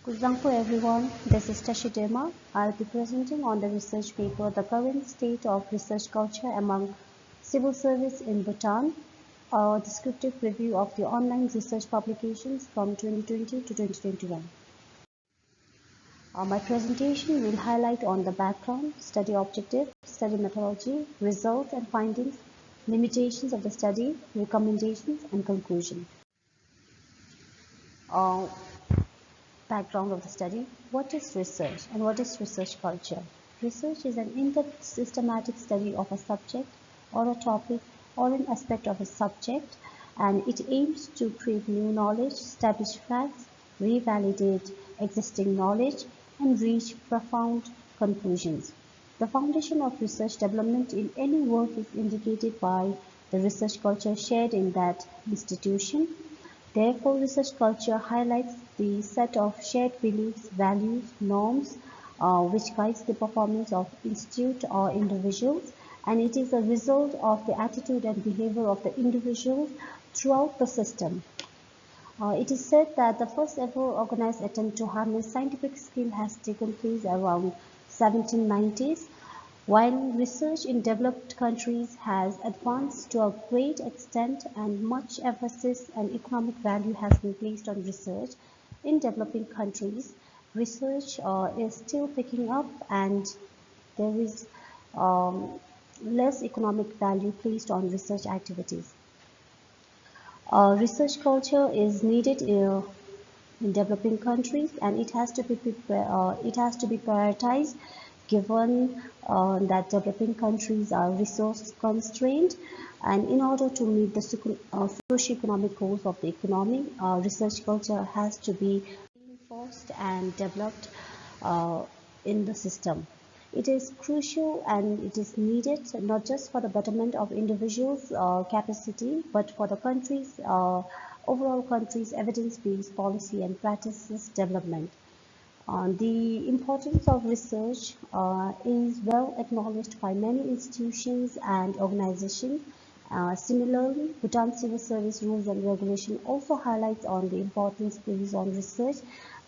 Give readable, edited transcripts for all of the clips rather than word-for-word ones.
Good morning everyone, this is Tashi Dema. I'll be presenting on the research paper, The Current State of Research Culture Among Civil Service in Bhutan, a descriptive review of the online research publications from 2020 to 2021. My presentation will highlight on the background, study objective, study methodology, results and findings, limitations of the study, recommendations and conclusion. Background of the study. What is research and what is research culture? Research is an in-depth systematic study of a subject or a topic or an aspect of a subject, and it aims to create new knowledge, establish facts, revalidate existing knowledge, and reach profound conclusions. The foundation of research development in any work is indicated by the research culture shared in that institution. Therefore, research culture highlights the set of shared beliefs, values, norms, which guides the performance of institute or individuals, and it is a result of the attitude and behavior of the individuals throughout the system. It is said that the first ever organized attempt to harness scientific skill has taken place around 1790s. While research in developed countries has advanced to a great extent and much emphasis and economic value has been placed on research, in developing countries, research is still picking up and there is less economic value placed on research activities. Research culture is needed in developing countries, and it has to be prioritized given that developing countries are resource constrained, and in order to meet the socio-economic goals of the economy, research culture has to be reinforced and developed in the system. It is crucial and it is needed not just for the betterment of individuals' capacity, but for the country's overall country's evidence-based policy and practices development. The importance of research is well acknowledged by many institutions and organizations. Similarly, Bhutan Civil Service Rules and Regulation also highlights on the importance placed on research,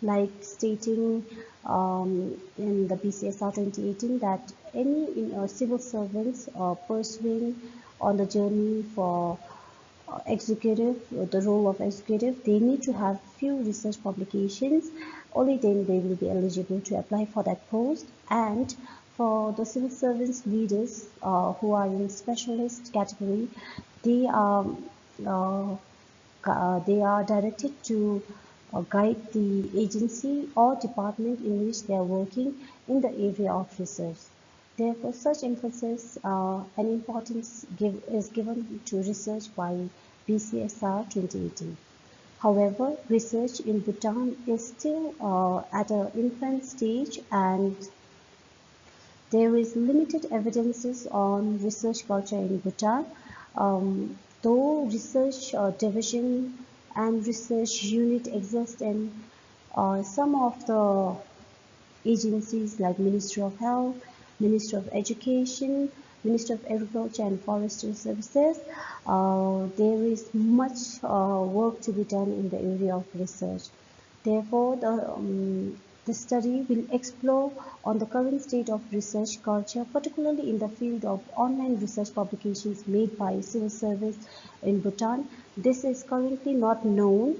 like stating in the BCSR 2018 that any civil servants pursuing on the journey for the role of executive, they need to have few research publications. Only then they will be eligible to apply for that post. And for the civil service leaders who are in specialist category, they are directed to guide the agency or department in which they are working in the area of research. Therefore, such emphasis and importance is given to research by BCSR 2018. However, research in Bhutan is still at an infant stage, and there is limited evidences on research culture in Bhutan. Though research division and research unit exist in some of the agencies like Ministry of Health, Ministry of Education, Ministry of Agriculture and Forestry Services, there is much work to be done in the area of research. Therefore, the study will explore on the current state of research culture, particularly in the field of online research publications made by civil service in Bhutan. This is currently not known,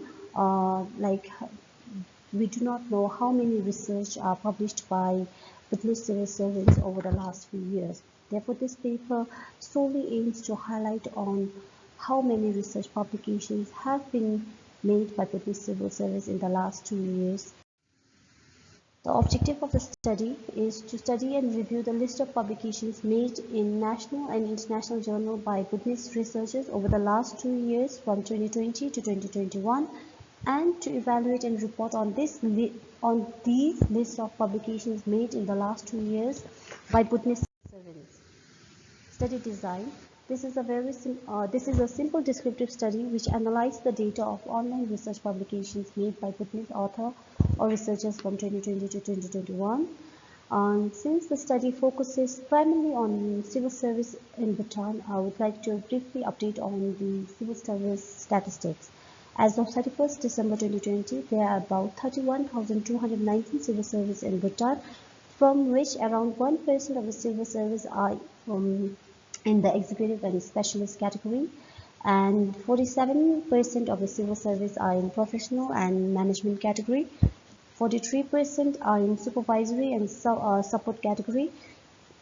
we do not know how many research are published by Bhutanese civil servants over the last few years. Therefore, this paper solely aims to highlight on how many research publications have been made by Bhutanese civil service in the last 2 years. The objective of the study is to study and review the list of publications made in national and international journal by Bhutanese researchers over the last 2 years from 2020 to 2021, and to evaluate and report on these lists of publications made in the last 2 years by Bhutanese servants. Study design. This is a simple descriptive study which analyzes the data of online research publications made by Bhutanese author or researchers from 2020 to 2021. Since the study focuses primarily on civil service in Bhutan, I would like to briefly update on the civil service statistics. As of 31st December 2020, there are about 31,219 civil servants in Bhutan, from which around 1% of the civil servants are in the executive and specialist category, and 47% of the civil service are in professional and management category, 43% are in supervisory and support category,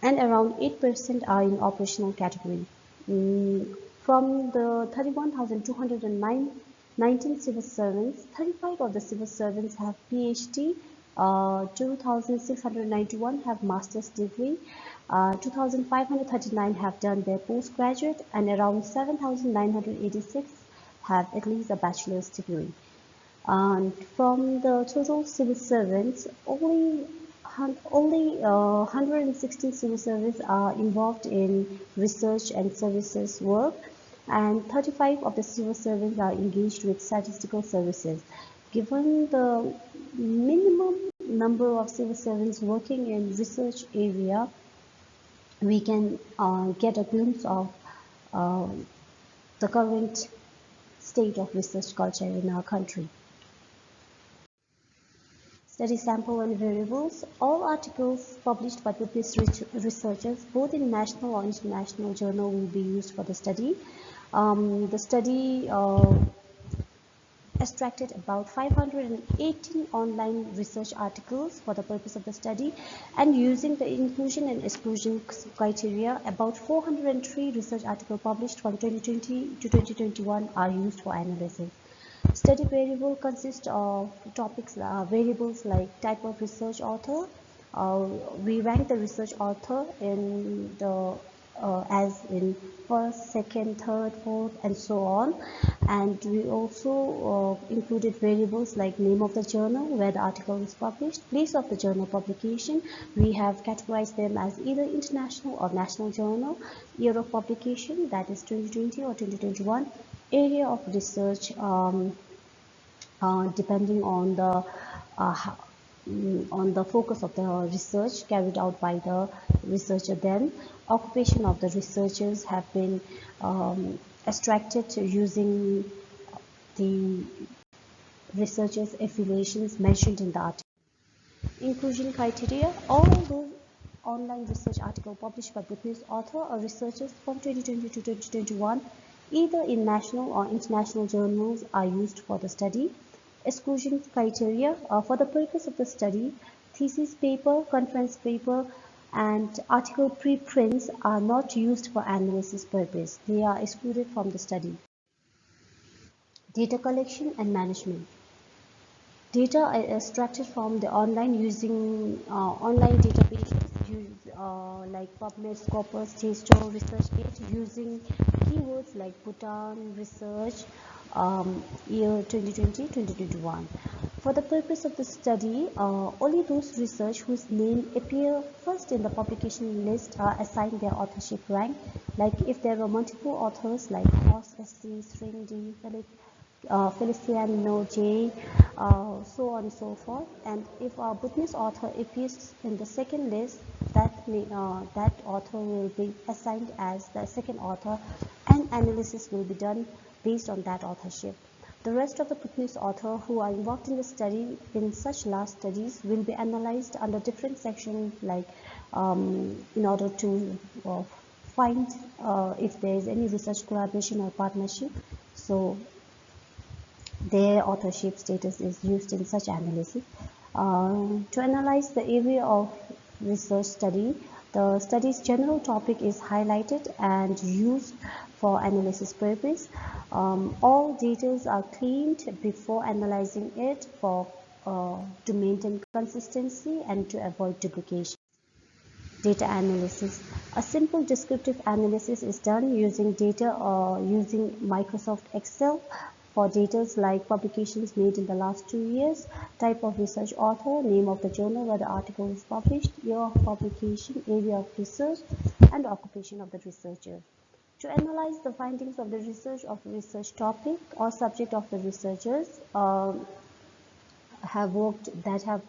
and around 8% are in operational category. From the 31,219 civil servants, 35 of the civil servants have PhD, 2,691 have master's degree, 2,539 have done their postgraduate, and around 7,986 have at least a bachelor's degree. And from the total civil servants, only 116 civil servants are involved in research and services work, and 35 of the civil servants are engaged with statistical services. Given the minimum number of civil servants working in research area, we can get a glimpse of the current state of research culture in our country. Study sample and variables. All articles published by Buddhist researchers, both in national or international journal, will be used for the study. The study extracted about 518 online research articles for the purpose of the study, and using the inclusion and exclusion criteria, about 403 research articles published from 2020 to 2021 are used for analysis. Study variable consists of topics, variables like type of research author. We rank the research author in the as in first, second, third, fourth, and so on. And we also included variables like name of the journal where the article is published, place of the journal publication. We have categorized them as either international or national journal, year of publication, that is 2020 or 2021, area of research, depending on the focus of the research carried out by the researcher. Then occupation of the researchers have been extracted using the researchers' affiliations mentioned in the article. Inclusion criteria. All those online research articles published by Buddhist author or researchers from 2020 to 2021, either in national or international journals, are used for the study. Exclusion criteria. For the purpose of the study, thesis paper, conference paper, and article preprints are not used for analysis purpose. They are excluded from the study. Data collection and management. Data are extracted from the online using online databases like PubMed, Scopus, JSTOR, ResearchGate, using keywords like Bhutan research, year 2020-2021. For the purpose of the study, only those research whose name appear first in the publication list are assigned their authorship rank. Like if there were multiple authors like Ross S.D., String D, Feliciano J, so on and so forth. And if a Buddhist author appears in the second list, that author will be assigned as the second author, and analysis will be done based on that authorship. The rest of the Buddhist author who are involved in the study in such large studies will be analyzed under different sections, like in order to find if there is any research collaboration or partnership. So their authorship status is used in such analysis. To analyze the area of research study, the study's general topic is highlighted and used for analysis purpose. All data are cleaned before analyzing it to maintain consistency and to avoid duplication. Data analysis. A simple descriptive analysis is done using data or using Microsoft Excel for data like publications made in the last 2 years, type of research author, name of the journal where the article is published, year of publication, area of research, and occupation of the researcher. To analyze the findings of the research topic or subject of the researchers have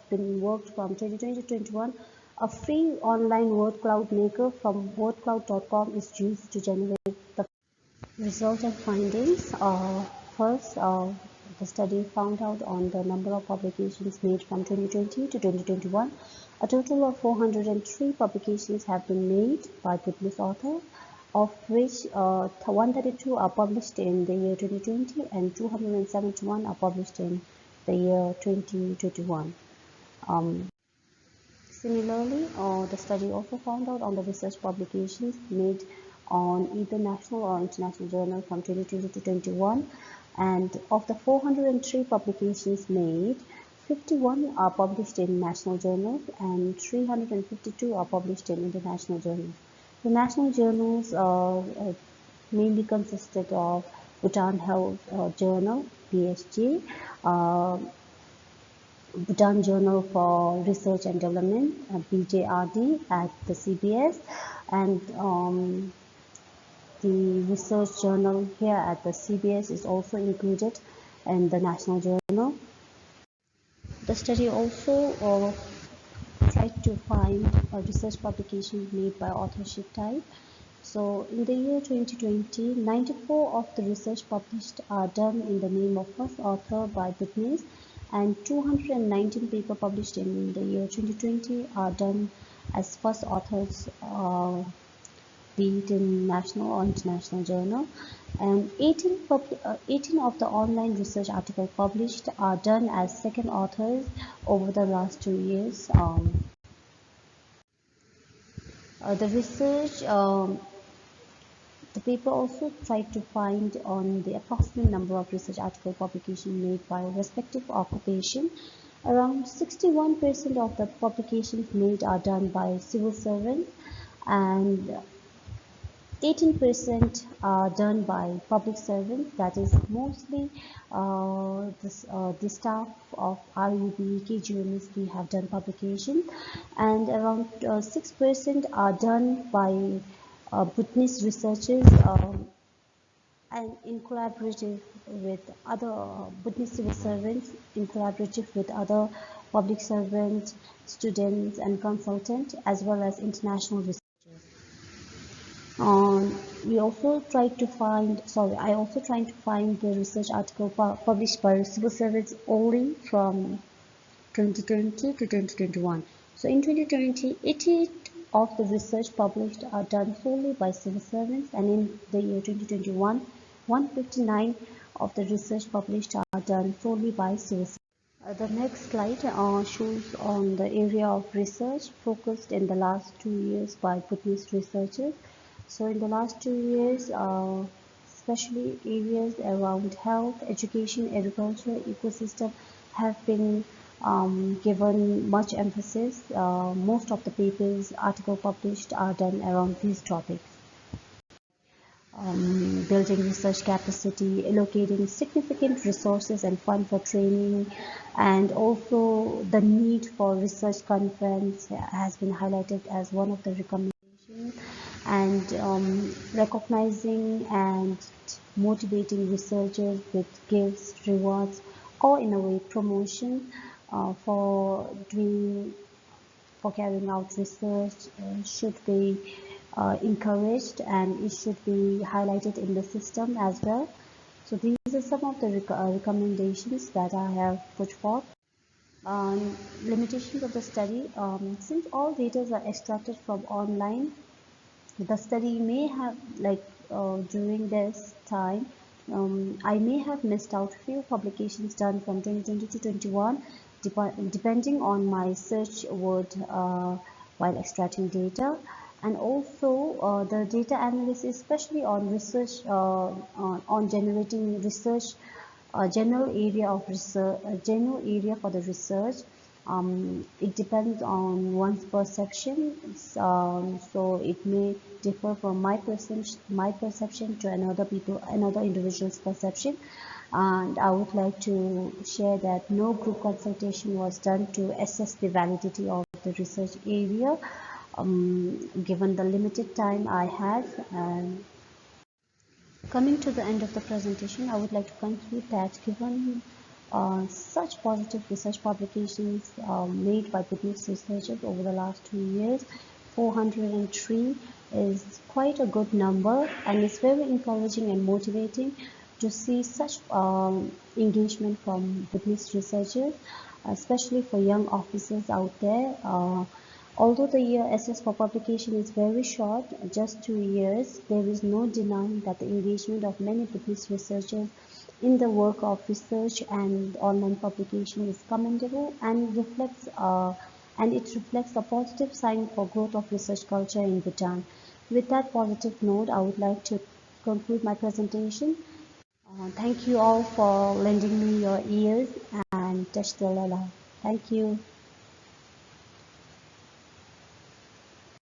been worked from 2020 to 2021, a free online word cloud maker from wordcloud.com is used to generate the result and findings. First, The study found out on the number of publications made from 2020 to 2021. A total of 403 publications have been made by Bhutanese authors, of which 132 are published in the year 2020 and 271 are published in the year 2021. Similarly, the study also found out on the research publications made on either national or international journal from 2020 to 2021, and of the 403 publications made, 51 are published in national journals and 352 are published in international journals. The national journals mainly consisted of Bhutan Health Journal, BSJ, Bhutan Journal for Research and Development, BJRD at the CBS, and the research journal here at the CBS is also included in the national journal. The study also tried to find a research publication made by authorship type. So in the year 2020, 94 of the research published are done in the name of first author by Bhutanese, and 219 papers published in the year 2020 are done as first authors, be it in national or international journal, and 18 of the online research articles published are done as second authors over the last 2 years. The research The paper also tried to find on the approximate number of research article publications made by respective occupation. Around 61% of the publications made are done by civil servants, and 18% are done by public servants, that is mostly the staff of RUB, KGMSP have done publication, and around 6% are done by Bhutanese researchers and in collaborative with other Bhutanese civil servants, in collaborative with other public servants, students and consultants, as well as international researchers. I also tried to find the research article published by civil servants only from 2020 to 2021. So in 2020, 88 of the research published are done solely by civil servants, and in the year 2021, 159 of the research published are done solely by civil servants. The next slide shows on the area of research focused in the last 2 years by Bhutanese researchers. So in the last 2 years, especially areas around health, education, agriculture, ecosystem have been given much emphasis. Most of the papers, articles published are done around these topics. Building research capacity, allocating significant resources and funds for training, and also the need for research conference has been highlighted as one of the recommendations, and recognizing and motivating researchers with gifts, rewards, or in a way promotion for carrying out research should be encouraged, and it should be highlighted in the system as well. So these are some of the recommendations that I have put forth. Limitations of the study. Since all data are extracted from online, the study may have, during this time, I may have missed out few publications done from 2020 to 21, depending on my search word while extracting data, and also the data analysis, especially on research, on generating research, general area of research, general area for the research. It depends on one's perception, so it may differ from my perception to another individual's perception. And I would like to share that no group consultation was done to assess the validity of the research area, given the limited time I had. And coming to the end of the presentation, I would like to conclude that given such positive research publications made by Bhutanese researchers over the last 2 years, 403 is quite a good number, and it's very encouraging and motivating to see such engagement from Buddhist researchers, especially for young officers out there. Although the year SS for publication is very short, just 2 years, there is no denying that the engagement of many Buddhist researchers in the work of research and online publication is commendable and it reflects a positive sign for growth of research culture in Bhutan. With that positive note, I would like to conclude my presentation. Thank you all for lending me your ears and Tashi Dema. Thank you.